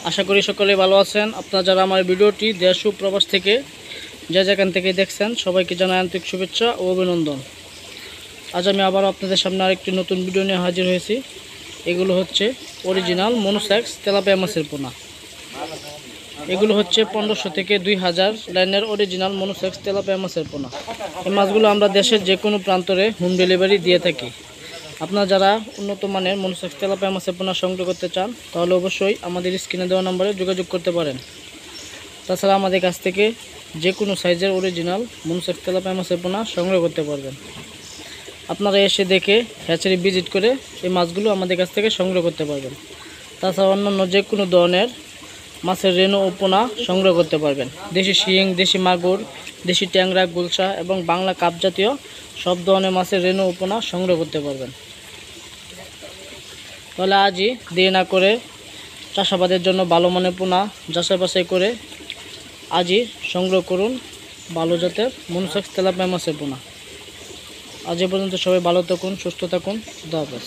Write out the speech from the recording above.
আশা করি সকলে ভালো আছেন। আপনারা যারা আমার ভিডিওটি দেশ ও প্রবাস থেকে যে যেখান থেকে দেখছেন সবাইকে জানাই আন্তরিক শুভেচ্ছা ও অভিনন্দন। আজ আমি আবার আপনাদের সামনে আরেকটি নতুন ভিডিও নিয়ে হাজির হয়েছি। এগুলো হচ্ছে অরিজিনাল মনোসেক্স তেলাপিয়া মাছের পোনা। এগুলো হচ্ছে 1500 থেকে 2000 লাইনের অরিজিনাল মনোসেক্স তেলাপিয়া মাছের পোনা। এই মাছগুলো আমরা দেশের যে কোনো প্রান্তরে হোম ডেলিভারি দিয়ে থাকি। আপনারা যারা উন্নত মানের মনোসেক্স তেলাপিয়া মাছের পোনা সংগ্রহ করতে চান তাহলে অবশ্যই আমাদের স্ক্রিনে দেওয়া নম্বরে যোগাযোগ করতে পারেন। তাছাড়া আমাদের কাছ থেকে যে কোনো সাইজের অরিজিনাল মনোসেক্স তেলাপিয়া মাছের পোনা সংগ্রহ করতে পারবেন। আপনারা এসে দেখে হ্যাচারি ভিজিট করে এই মাছগুলো আমাদের কাছ থেকে সংগ্রহ করতে পারবেন। তাছাড়া অন্যান্য যে কোনো ধরনের মাছের রেণু ও পোনা সংগ্রহ করতে পারবেন। দেশি শিং, দেশি মাগুর, দেশি ট্যাংরা, গুলশা এবং বাংলা কাপ জাতীয় সব ধরনের মাছের রেণু ও পোনা সংগ্রহ করতে পারবেন। তাহলে আজই দেরি না করে চাষাবাদের জন্য ভালো মানের পোনা যাচাই বাছাই করে আজই সংগ্রহ করুন ভালো জাতের মনোসেক্স তেলাপিয়া মাছের পোনা। আজ এ পর্যন্ত সবাই ভালো থাকুন, সুস্থ থাকুন। খুদা হাফেজ।